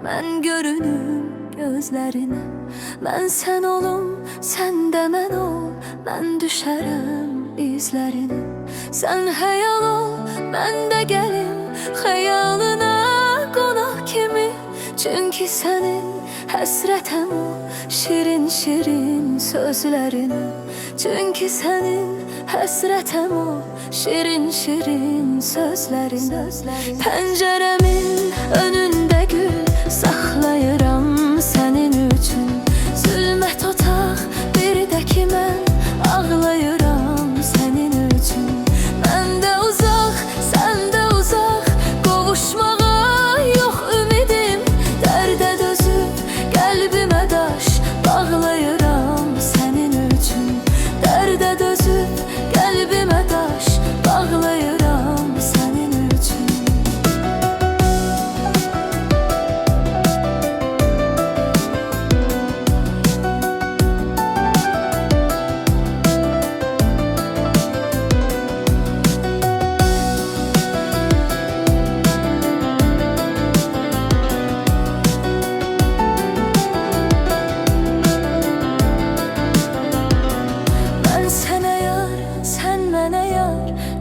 Mən görünüm gözlərinə. Mən sən olum, sən də mən ol. Mən düşərəm izlərinə. Sən xəyal ol, mən də gəlim xəyalına qonaq kimi. Çünki sənin həsrətəm o şirin-şirin sözlərinə. Çünki sənin həsrətəm o şirin-şirin sözlərinə. Pəncərəmin önündə gül saxlayıram sənin üçün. Zülmət otaq bir də ki mən ağlayıram sənin üçün. Mən də uzaq, sən də uzaq, qovuşmağa yox ümidim. Dərdə dözüb qəlbimə daş bağlayıram sənin üçün. Dərdə dözüb qəlbimə daş bağlayıram sənin üçün.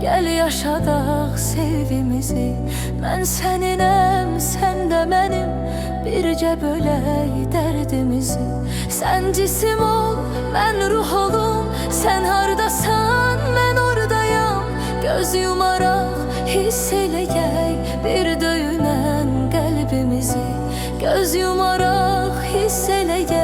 Gəl yaşadaq sevgimizi. Mən səninəm, sən də mənim. Bircə bölək dərdimizi. Sən cisim ol, mən ruh olum. Sən hardasan, mən oradayam. Göz yumaraq hiss eləyək bir döyünən qəlbimizi. Göz yumaraq hiss eləyək